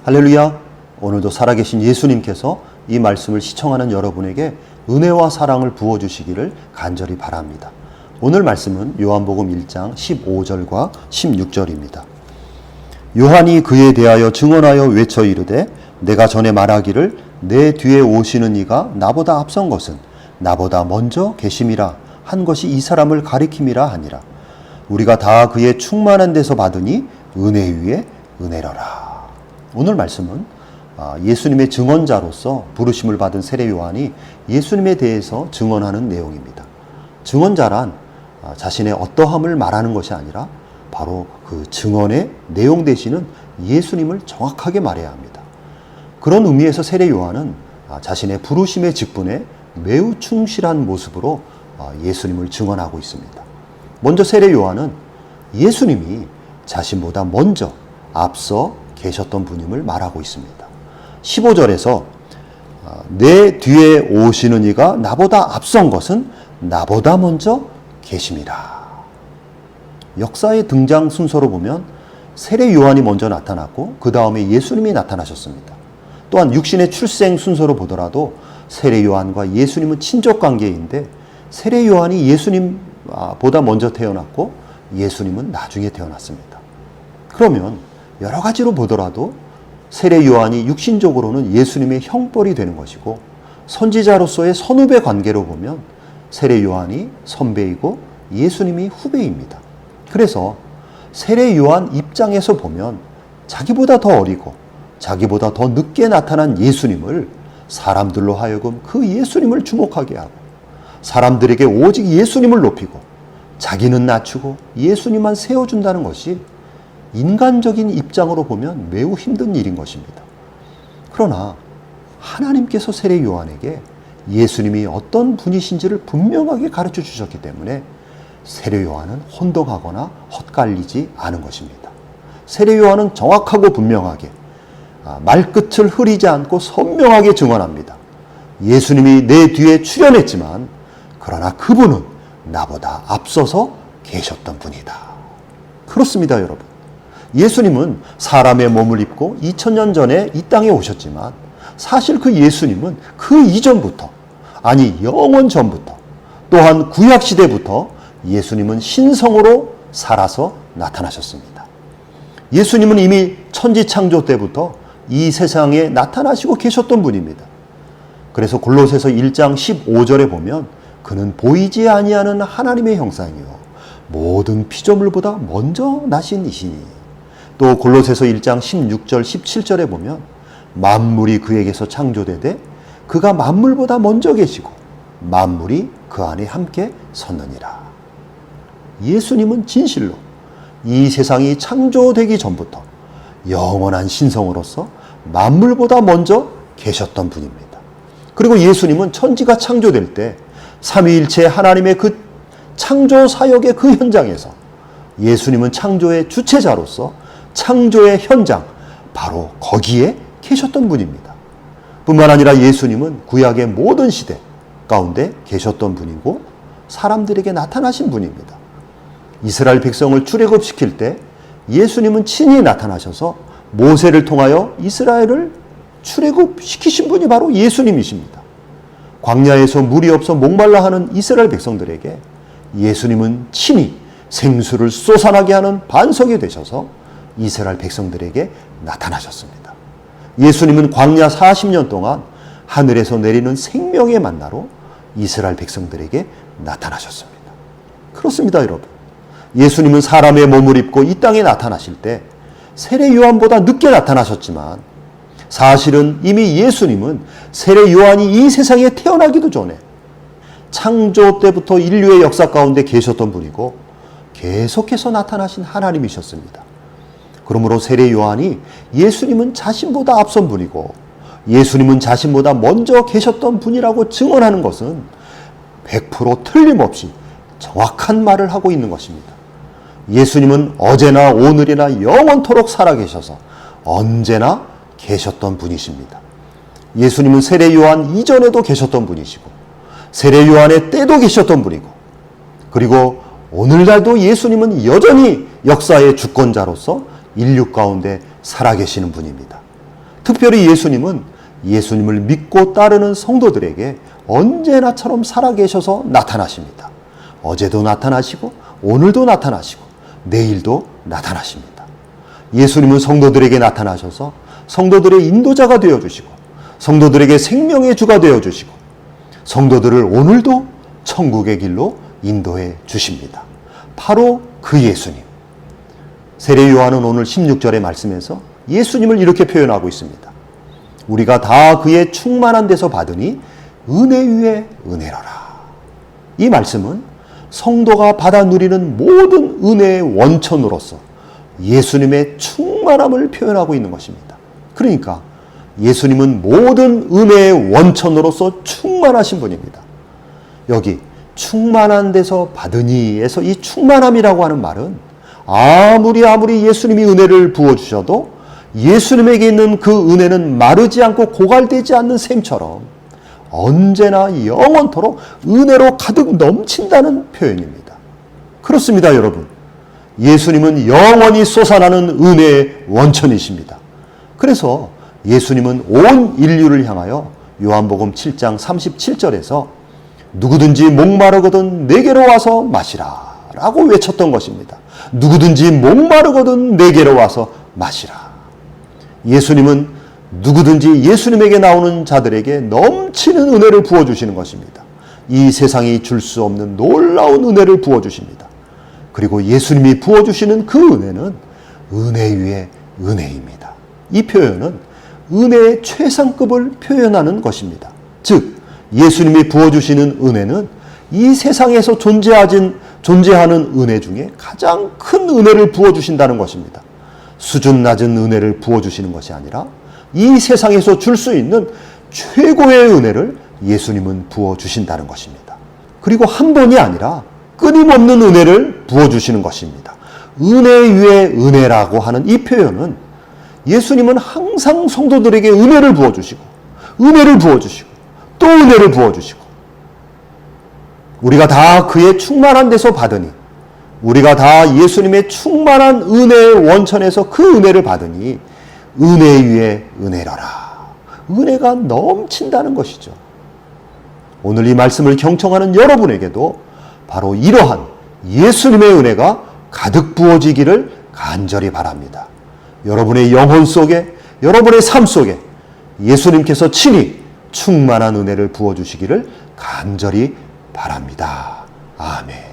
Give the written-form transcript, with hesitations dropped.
할렐루야. 오늘도 살아계신 예수님께서 이 말씀을 시청하는 여러분에게 은혜와 사랑을 부어주시기를 간절히 바랍니다. 오늘 말씀은 요한복음 1장 15절과 16절입니다. 요한이 그에 대하여 증언하여 외쳐 이르되 내가 전에 말하기를 내 뒤에 오시는 이가 나보다 앞선 것은 나보다 먼저 계심이라 한 것이 이 사람을 가리킴이라 하니라. 우리가 다 그의 충만한 데서 받으니 은혜 위에 은혜로라. 오늘 말씀은 예수님의 증언자로서 부르심을 받은 세례 요한이 예수님에 대해서 증언하는 내용입니다. 증언자란 자신의 어떠함을 말하는 것이 아니라 바로 그 증언의 내용 되시는 예수님을 정확하게 말해야 합니다. 그런 의미에서 세례 요한은 자신의 부르심의 직분에 매우 충실한 모습으로 예수님을 증언하고 있습니다. 먼저 세례 요한은 예수님이 자신보다 먼저 앞서 계셨던 분임을 말하고 있습니다. 15절에서 내 뒤에 오시는 이가 나보다 앞선 것은 나보다 먼저 계심이라. 역사의 등장 순서로 보면 세례 요한이 먼저 나타났고 그 다음에 예수님이 나타나셨습니다. 또한 육신의 출생 순서로 보더라도 세례 요한과 예수님은 친족 관계인데 세례 요한이 예수님보다 먼저 태어났고 예수님은 나중에 태어났습니다. 그러면 여러 가지로 보더라도 세례 요한이 육신적으로는 예수님의 형벌이 되는 것이고 선지자로서의 선후배 관계로 보면 세례 요한이 선배이고 예수님이 후배입니다. 그래서 세례 요한 입장에서 보면 자기보다 더 어리고 자기보다 더 늦게 나타난 예수님을 사람들로 하여금 그 예수님을 주목하게 하고 사람들에게 오직 예수님을 높이고 자기는 낮추고 예수님만 세워준다는 것이 인간적인 입장으로 보면 매우 힘든 일인 것입니다. 그러나 하나님께서 세례 요한에게 예수님이 어떤 분이신지를 분명하게 가르쳐 주셨기 때문에 세례 요한은 혼동하거나 헛갈리지 않은 것입니다. 세례 요한은 정확하고 분명하게 말끝을 흐리지 않고 선명하게 증언합니다. 예수님이 내 뒤에 출현했지만 그러나 그분은 나보다 앞서서 계셨던 분이다. 그렇습니다, 여러분. 예수님은 사람의 몸을 입고 2000년 전에 이 땅에 오셨지만 사실 그 예수님은 그 이전부터, 아니 영원 전부터, 또한 구약시대부터 예수님은 신성으로 살아서 나타나셨습니다. 예수님은 이미 천지창조 때부터 이 세상에 나타나시고 계셨던 분입니다. 그래서 골로새서 1장 15절에 보면 그는 보이지 아니하는 하나님의 형상이요 모든 피조물보다 먼저 나신 이시니. 또 골로새서 1장 16절 17절에 보면 만물이 그에게서 창조되되 그가 만물보다 먼저 계시고 만물이 그 안에 함께 섰느니라. 예수님은 진실로 이 세상이 창조되기 전부터 영원한 신성으로서 만물보다 먼저 계셨던 분입니다. 그리고 예수님은 천지가 창조될 때 삼위일체 하나님의 그 창조 사역의 그 현장에서 예수님은 창조의 주체자로서 창조의 현장, 바로 거기에 계셨던 분입니다. 뿐만 아니라 예수님은 구약의 모든 시대 가운데 계셨던 분이고 사람들에게 나타나신 분입니다. 이스라엘 백성을 출애굽시킬 때 예수님은 친히 나타나셔서 모세를 통하여 이스라엘을 출애굽시키신 분이 바로 예수님이십니다. 광야에서 물이 없어 목말라 하는 이스라엘 백성들에게 예수님은 친히 생수를 쏟아나게 하는 반석이 되셔서 이스라엘 백성들에게 나타나셨습니다. 예수님은 광야 40년 동안 하늘에서 내리는 생명의 만나로 이스라엘 백성들에게 나타나셨습니다. 그렇습니다, 여러분. 예수님은 사람의 몸을 입고 이 땅에 나타나실 때 세례 요한보다 늦게 나타나셨지만 사실은 이미 예수님은 세례 요한이 이 세상에 태어나기도 전에 창조 때부터 인류의 역사 가운데 계셨던 분이고 계속해서 나타나신 하나님이셨습니다. 그러므로 세례 요한이 예수님은 자신보다 앞선 분이고 예수님은 자신보다 먼저 계셨던 분이라고 증언하는 것은 100% 틀림없이 정확한 말을 하고 있는 것입니다. 예수님은 어제나 오늘이나 영원토록 살아계셔서 언제나 계셨던 분이십니다. 예수님은 세례 요한 이전에도 계셨던 분이시고 세례 요한의 때도 계셨던 분이고 그리고 오늘날도 예수님은 여전히 역사의 주권자로서 인류 가운데 살아계시는 분입니다. 특별히 예수님을 믿고 따르는 성도들에게 언제나처럼 살아계셔서 나타나십니다. 어제도 나타나시고 오늘도 나타나시고 내일도 나타나십니다. 예수님은 성도들에게 나타나셔서 성도들의 인도자가 되어주시고 성도들에게 생명의 주가 되어주시고 성도들을 오늘도 천국의 길로 인도해 주십니다. 바로 그 예수님. 세례 요한은 오늘 16절의 말씀에서 예수님을 이렇게 표현하고 있습니다. 우리가 다 그의 충만한 데서 받으니 은혜 위에 은혜로라. 이 말씀은 성도가 받아 누리는 모든 은혜의 원천으로서 예수님의 충만함을 표현하고 있는 것입니다. 그러니까 예수님은 모든 은혜의 원천으로서 충만하신 분입니다. 여기 충만한 데서 받으니에서 이 충만함이라고 하는 말은 아무리 예수님이 은혜를 부어주셔도 예수님에게 있는 그 은혜는 마르지 않고 고갈되지 않는 샘처럼 언제나 영원토록 은혜로 가득 넘친다는 표현입니다. 그렇습니다, 여러분. 예수님은 영원히 솟아나는 은혜의 원천이십니다. 그래서 예수님은 온 인류를 향하여 요한복음 7장 37절에서 누구든지 목마르거든 내게로 와서 마시라 라고 외쳤던 것입니다. 누구든지 목마르거든 내게로 와서 마시라. 예수님은 누구든지 예수님에게 나오는 자들에게 넘치는 은혜를 부어주시는 것입니다. 이 세상이 줄 수 없는 놀라운 은혜를 부어주십니다. 그리고 예수님이 부어주시는 그 은혜는 은혜 위에 은혜입니다. 이 표현은 은혜의 최상급을 표현하는 것입니다. 즉 예수님이 부어주시는 은혜는 이 세상에서 존재하는 은혜 중에 가장 큰 은혜를 부어주신다는 것입니다. 수준 낮은 은혜를 부어주시는 것이 아니라 이 세상에서 줄 수 있는 최고의 은혜를 예수님은 부어주신다는 것입니다. 그리고 한 번이 아니라 끊임없는 은혜를 부어주시는 것입니다. 은혜 위에 은혜라고 하는 이 표현은 예수님은 항상 성도들에게 은혜를 부어주시고 은혜를 부어주시고 또 은혜를 부어주시고 우리가 다 그의 충만한 데서 받으니 우리가 다 예수님의 충만한 은혜의 원천에서 그 은혜를 받으니 은혜 위에 은혜라라. 은혜가 넘친다는 것이죠. 오늘 이 말씀을 경청하는 여러분에게도 바로 이러한 예수님의 은혜가 가득 부어지기를 간절히 바랍니다. 여러분의 영혼 속에, 여러분의 삶 속에 예수님께서 친히 충만한 은혜를 부어주시기를 간절히 바랍니다. 아멘.